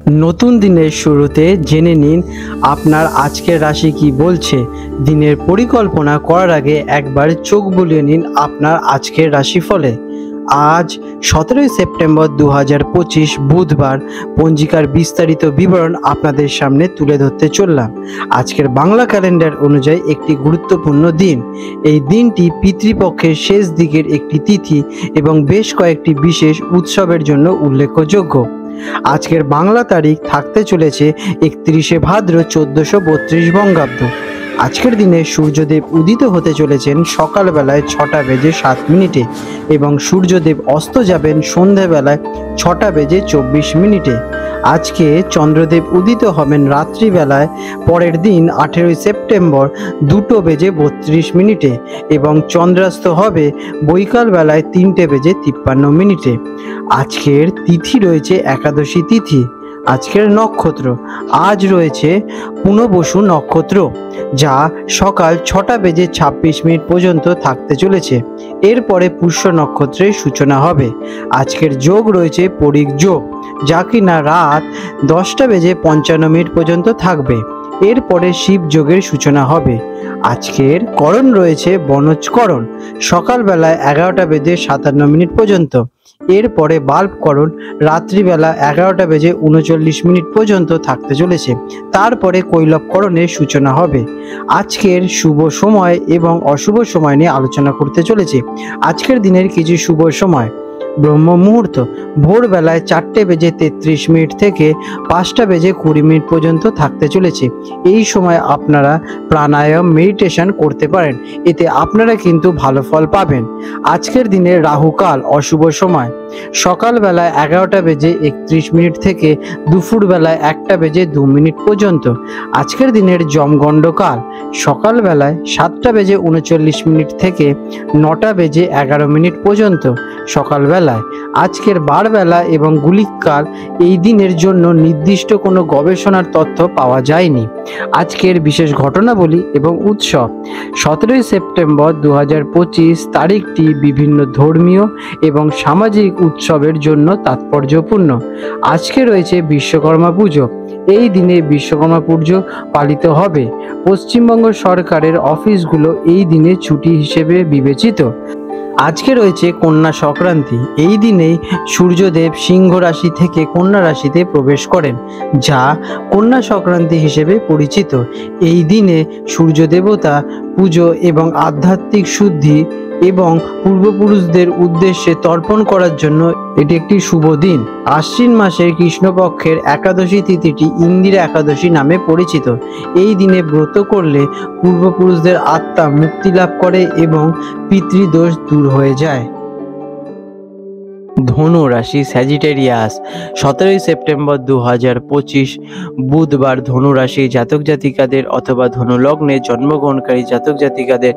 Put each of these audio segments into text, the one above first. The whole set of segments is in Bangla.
নতুন দিনের শুরুতে জেনে নিন আপনার আজকের রাশি কি বলছে। দিনের পরিকল্পনা করার আগে একবার চোখ বুলিয়ে নিন আপনার আজকের রাশিফলে। আজ 17 সেপ্টেম্বর 2025 বুধবার। পঞ্জিকার বিস্তারিত বিবরণ আপনাদের সামনে তুলে ধরতে চললাম। আজকের বাংলা ক্যালেন্ডার অনুযায়ী একটি গুরুত্বপূর্ণ দিন। এই দিনটি পিতৃপক্ষের শেষ দিকের একটি তিথি এবং বেশ কয়েকটি বিশেষ উৎসবের জন্য উল্লেখযোগ্য। আজকের বাংলা তারিখ থাকতে চলেছে 31শে ভাদ্র 1432 বঙ্গাব্দ। আজকের দিনে সূর্যদেব উদিত হতে চলেছেন সকালবেলায় 6:07 এবং সূর্যদেব অস্ত যাবেন সন্ধ্যাবেলায় 6:24। আজকে চন্দ্রদেব উদিত হবেন রাত্রিবেলায় পরের দিন 18 সেপ্টেম্বর 2:32 এবং চন্দ্রাস্ত হবে বৈকাল বেলায় 3:53। আজকের তিথি রয়েছে একাদশী তিথি। আজকের নক্ষত্র আজ রয়েছে পুনর্বসু নক্ষত্র, যা সকাল 6:26 পর্যন্ত থাকতে চলেছে। এরপরে পুষ্য নক্ষত্রের সূচনা হবে। আজকের যোগ রয়েছে পরিক যোগ, যা কিনা রাত 10:55 পর্যন্ত থাকবে। এরপরে শিব যোগের সূচনা হবে। আজকের করণ রয়েছে বনজকরণ, সকালবেলায় 11:57 পর্যন্ত। এরপরে বাল্বকরণ রাত্রিবেলা 11:39 পর্যন্ত থাকতে চলেছে। তারপরে কৈলবকরণের সূচনা হবে। আজকের শুভ সময় এবং অশুভ সময় নিয়ে আলোচনা করতে চলেছে। আজকের দিনের কিছু শুভ সময়: ব্রহ্ম মুহূর্ত ভোরবেলায় 4:33 থেকে 5:20 পর্যন্ত থাকতে চলেছে। এই সময় আপনারা প্রাণায়াম মেডিটেশন করতে পারেন, এতে আপনারা কিন্তু ভালো ফল পাবেন। আজকের দিনে রাহুকাল অশুভ সময় সকালবেলায় 11:31 থেকে দুপুরবেলায় 1:02 পর্যন্ত। আজকের দিনের যমগণ্ডকাল সকালবেলায় 7:39 থেকে 9:11 পর্যন্ত সকালবেলায়। আজকের বারবেলা এবং গুলিককাল এই দিনের জন্য নির্দিষ্ট কোনো গবেষণার তথ্য পাওয়া যায়নি। আজকের বিশেষ ঘটনাবলী এবং উৎসব: 17 সেপ্টেম্বর 2025 তারিখটি বিভিন্ন ধর্মীয় এবং সামাজিক উৎসবের জন্য তাৎপর্যপূর্ণ। আজকে রয়েছে বিশ্বকর্মা পুজো। এই দিনে বিশ্বকর্মা পুজো পালিত হবে। পশ্চিমবঙ্গ সরকারের অফিসগুলো এই দিনে ছুটি হিসেবে বিবেচিত। আজকে রয়েছে কন্যা সংক্রান্তি। এই দিনেই সূর্যদেব সিংহ রাশি থেকে কন্যা রাশিতে প্রবেশ করেন, যা কন্যা সংক্রান্তি হিসেবে পরিচিত। এই দিনে সূর্য দেবতা পুজো এবং আধ্যাত্মিক শুদ্ধি এবং পূর্বপুরুষদের উদ্দেশ্যে তর্পণ করার জন্য এটি একটি শুভ দিন। আশ্বিন মাসের কৃষ্ণপক্ষের একাদশী তিথিটি ইন্দিরা একাদশী নামে পরিচিত। এই দিনে ব্রত করলে পূর্বপুরুষদের আত্মা মুক্তি লাভ করে এবং পিতৃদোষ দূর হয়ে যায়। ধনু রাশি স্যাজিটেরিয়াস 17 সেপ্টেম্বর 2025 বুধবার। ধনু রাশি জাতক জাতিকাদের অথবা ধনু লগ্নে জন্মগ্রহণকারী জাতক জাতিকাদের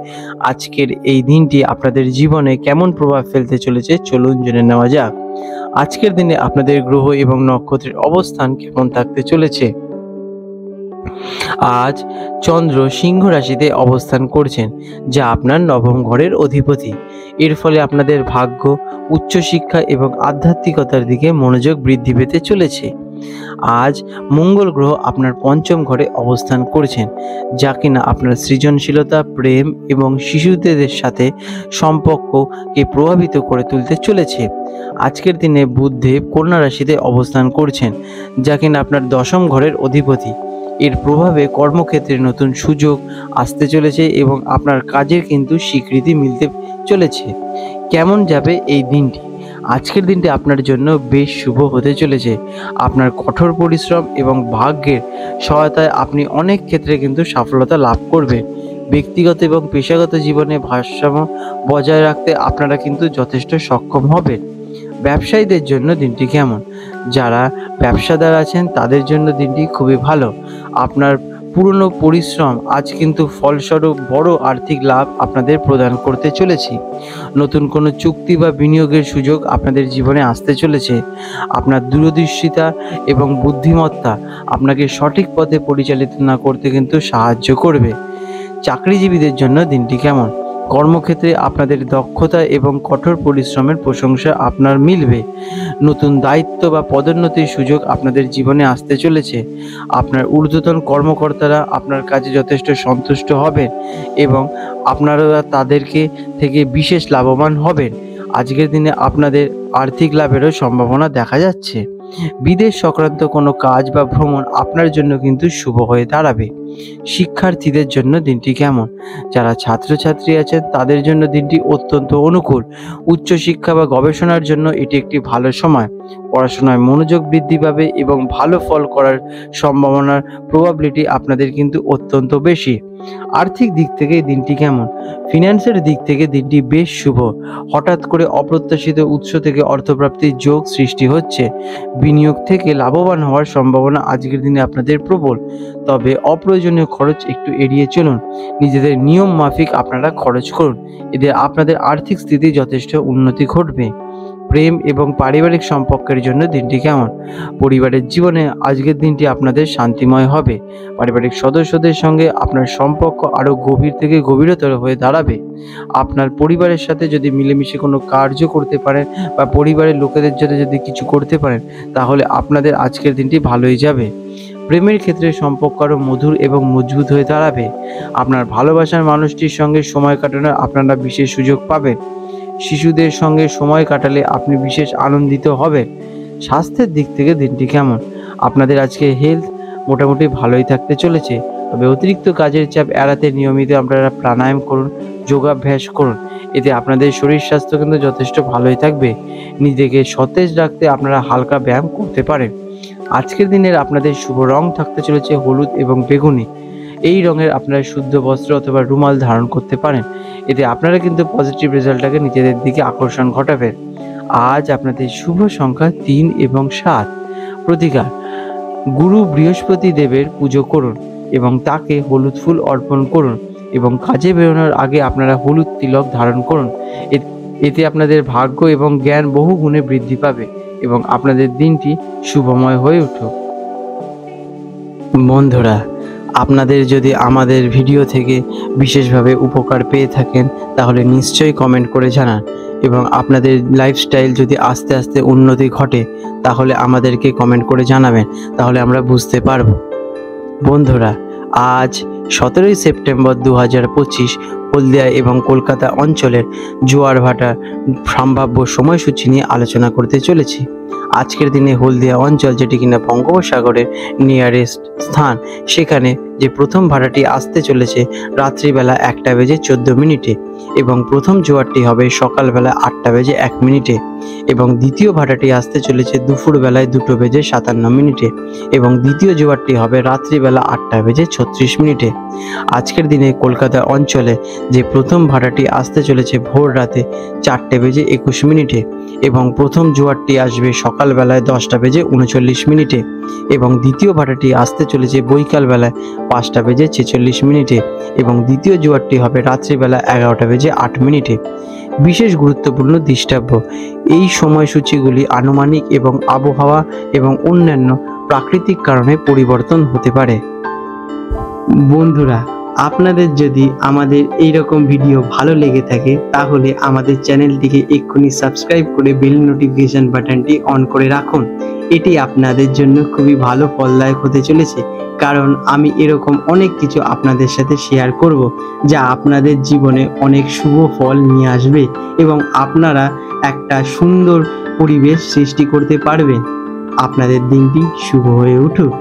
আজকের এই দিনটি আপনাদের জীবনে কেমন প্রভাব ফেলতে চলেছে চলুন জেনে নেওয়া যাক। আজকের দিনে আপনাদের গ্রহ এবং নক্ষত্রের অবস্থান কেমন থাকতে চলেছে। আজ চন্দ্র সিংহ রাশিতে অবস্থান করছেন, যা আপনার নবম ঘরের অধিপতি। এর ফলে আপনাদের ভাগ্য, উচ্চশিক্ষা এবং আধ্যাত্মিকতার দিকে মনোযোগ বৃদ্ধি পেতে চলেছে। আজ মঙ্গল গ্রহ আপনার পঞ্চম ঘরে অবস্থান করছেন, যা কিনা আপনার সৃজনশীলতা, প্রেম এবং শিশুদের সাথে সম্পর্ককে প্রভাবিত করে তুলতে চলেছে। আজকের দিনে বুধদেব কন্যা রাশিতে অবস্থান করছেন, যা কিনা আপনার দশম ঘরের অধিপতি। এর প্রভাবে কর্মক্ষেত্রে নতুন সুযোগ আসতে চলেছে এবং আপনার কাজের কিন্তু স্বীকৃতি মিলতে চলেছে। কেমন যাবে এই দিনটি? আজকের দিনটি আপনার জন্য বেশ শুভ হতে চলেছে। আপনার কঠোর পরিশ্রম এবং ভাগ্যের সহায়তায় আপনি অনেক ক্ষেত্রে কিন্তু সফলতা লাভ করবেন। ব্যক্তিগত এবং পেশাগত জীবনে ভারসাম্য বজায় রাখতে আপনারা কিন্তু যথেষ্ট সক্ষম হবেন। ব্যবসায়ীদের জন্য দিনটি কেমন? যারা ব্যবসাদার আছেন তাদের জন্য দিনটি খুবই ভালো। আপনার পুরনো পরিশ্রম আজ কিন্তু ফলস্বরূপ বড় আর্থিক লাভ আপনাদের প্রদান করতে চলেছে। নতুন কোনো চুক্তি বা বিনিয়োগের সুযোগ আপনাদের জীবনে আসতে চলেছে। আপনার দূরদৃষ্টিতা এবং বুদ্ধিমত্তা আপনাকে সঠিক পথে পরিচালিত না করতে কিন্তু সাহায্য করবে। চাকরিজীবীদের জন্য দিনটি কেমন? কর্মক্ষেত্রে আপনাদের দক্ষতা এবং কঠোর পরিশ্রমের প্রশংসা আপনার মিলবে। নতুন দায়িত্ব বা পদোন্নতির সুযোগ আপনাদের জীবনে আসতে চলেছে। আপনার ঊর্ধ্বতন কর্মকর্তারা আপনার কাজে যথেষ্ট সন্তুষ্ট হবেন এবং আপনারা তাদেরকে থেকে বিশেষ লাভবান হবেন। আজকের দিনে আপনাদের আর্থিক লাভেরও সম্ভাবনা দেখা যাচ্ছে। বিদেশ সংক্রান্ত কোনো কাজ বা ভ্রমণ আপনার জন্য কিন্তু শুভ হয়ে দাঁড়াবে। শিক্ষার্থীদের জন্য দিনটি কেমন? যারা ছাত্রছাত্রী আছেন তাদের জন্য দিনটি অত্যন্ত অনুকূল। উচ্চশিক্ষা বা গবেষণার জন্য এটি একটি ভালো সময়। পড়াশোনায় মনোযোগ বৃদ্ধি পাবে এবং ভালো ফল করার সম্ভাবনার প্রবাবিলিটি আপনাদের কিন্তু অত্যন্ত বেশি। আর্থিক দিক থেকে দিনটি কেমন? ফিন্যান্সের দিক থেকে দিনটি বেশ শুভ। হঠাৎ করে অপ্রত্যাশিত উৎস থেকে অর্থপ্রাপ্তির যোগ সৃষ্টি হচ্ছে। বিনিয়োগ থেকে লাভবান হওয়ার সম্ভাবনা আজকের দিনে আপনাদের প্রবল। তবে অপ্রয়োজনীয় খরচ একটু এড়িয়ে চলুন। নিজেদের নিয়ম মাফিক আপনারা খরচ করুন, এতে আপনাদের আর্থিক স্থিতি যথেষ্ট উন্নতি ঘটবে। প্রেম এবং পারিবারিক সম্পর্কের জন্য দিনটি কেমন? পরিবারের জীবনে আজকের দিনটি আপনাদের শান্তিময় হবে। পারিবারিক সদস্যদের সঙ্গে আপনার সম্পর্ক আরও গভীর থেকে গভীরতর হয়ে দাঁড়াবে। আপনার পরিবারের সাথে যদি মিলেমিশে কোনো কার্য করতে পারেন বা পরিবারের লোকেদের জন্য যদি কিছু করতে পারেন, তাহলে আপনাদের আজকের দিনটি ভালোই যাবে। প্রেমের ক্ষেত্রে সম্পর্ক আরও মধুর এবং মজবুত হয়ে দাঁড়াবে। আপনার ভালোবাসার মানুষটির সঙ্গে সময় কাটানোর আপনারা বিশেষ সুযোগ পাবেন। শিশুদের সঙ্গে সময় কাটালে আপনি বিশেষ আনন্দিত হবেন। স্বাস্থ্যের দিক থেকে দিনটি কেমন? আপনাদের আজকে হেলথ মোটামুটি ভালোই থাকতে চলেছে। তবে অতিরিক্ত কাজের চাপ এড়াতে নিয়মিত আপনারা প্রাণায়াম করুন, যোগাভ্যাস করুন, এতে আপনাদের শরীর স্বাস্থ্য কিন্তু যথেষ্ট ভালোই থাকবে। নিজেকে সতেজ রাখতে আপনারা হালকা ব্যায়াম করতে পারেন। আজকের দিনের আপনাদের শুভ রং থাকতে চলেছে হলুদ এবং বেগুনি। এই রঙের আপনারা শুদ্ধ বস্ত্র অথবা রুমাল ধারণ করতে পারেন, এতে আপনারা কিন্তু পজিটিভ রেজাল্টটাকে নিজেদের দিকে আকর্ষণ ঘটাবেন। আজ আপনাদের শুভ সংখ্যা 3 এবং 7। প্রতিকার: গুরু বৃহস্পতি দেবের পুজো করুন এবং তাকে হলুদ ফুল অর্পণ করুন এবং কাজে বেরোনোর আগে আপনারা হলুদ তিলক ধারণ করুন। এতে আপনাদের ভাগ্য এবং জ্ঞান বহু গুণে বৃদ্ধি পাবে এবং আপনাদের দিনটি শুভময় হয়ে উঠুক। বন্ধুরা, আপনাদের যদি আমাদের ভিডিও থেকে বিশেষভাবে উপকার পেয়ে থাকেন তাহলে নিশ্চয়ই কমেন্ট করে জানান এবং আপনাদের লাইফস্টাইল যদি আস্তে আস্তে উন্নতি ঘটে তাহলে আমাদেরকে কমেন্ট করে জানাবেন, তাহলে আমরা বুঝতে পারব। বন্ধুরা, আজ 17ই সেপ্টেম্বর 2025 হলদিয়া এবং কলকাতা অঞ্চলের জোয়ার ভাটার সম্ভাব্য সময়সূচি নিয়ে আলোচনা করতে চলেছি। আজকের দিনে হলদিয়া অঞ্চল, যেটি কিনা বঙ্গোপসাগরের নিয়ারেস্ট স্থান, সেখানে যে প্রথম ভাটাটি আসতে চলেছে রাত্রিবেলা 1:14 এবং প্রথম জোয়ারটি হবে সকালবেলা 8:01 এবং দ্বিতীয় ভাটাটি আসতে চলেছে দুপুরবেলায় 2:57 এবং দ্বিতীয় জোয়ারটি হবে রাত্রিবেলা 8:36। আজকের দিনে কলকাতা অঞ্চলে যে প্রথম ভাটাটি আসতে চলেছে ভোর রাতে 4:21 এবং প্রথম জোয়ারটি আসবে সকালবেলায় 10:39 এবং দ্বিতীয় ভাটাটি আসতে চলেছে বৈকালবেলায় 5:46 এবং দ্বিতীয় জোয়ারটি হবে রাত্রিবেলা 11:08। বিশেষ গুরুত্বপূর্ণ দৃষ্টাব্য: এই সময়সূচিগুলি আনুমানিক এবং আবহাওয়া এবং অন্যান্য প্রাকৃতিক কারণে পরিবর্তন হতে পারে। বন্ধুরা, আপনাদের যদি আমাদের এই রকম ভিডিও ভালো লেগে থাকে তাহলে আমাদের চ্যানেলটিকে এক্ষুনি সাবস্ক্রাইব করে বেল নোটিফিকেশন বাটনটি অন করে রাখুন। এটি আপনাদের জন্য খুবই ভালো ফলদায়ক হতে চলেছে, কারণ আমি এরকম অনেক কিছু আপনাদের সাথে শেয়ার করব যা আপনাদের জীবনে অনেক শুভ ফল নিয়ে আসবে এবং আপনারা একটা সুন্দর পরিবেশ সৃষ্টি করতে পারবেন। আপনাদের দিনটি শুভ হয়ে উঠুক।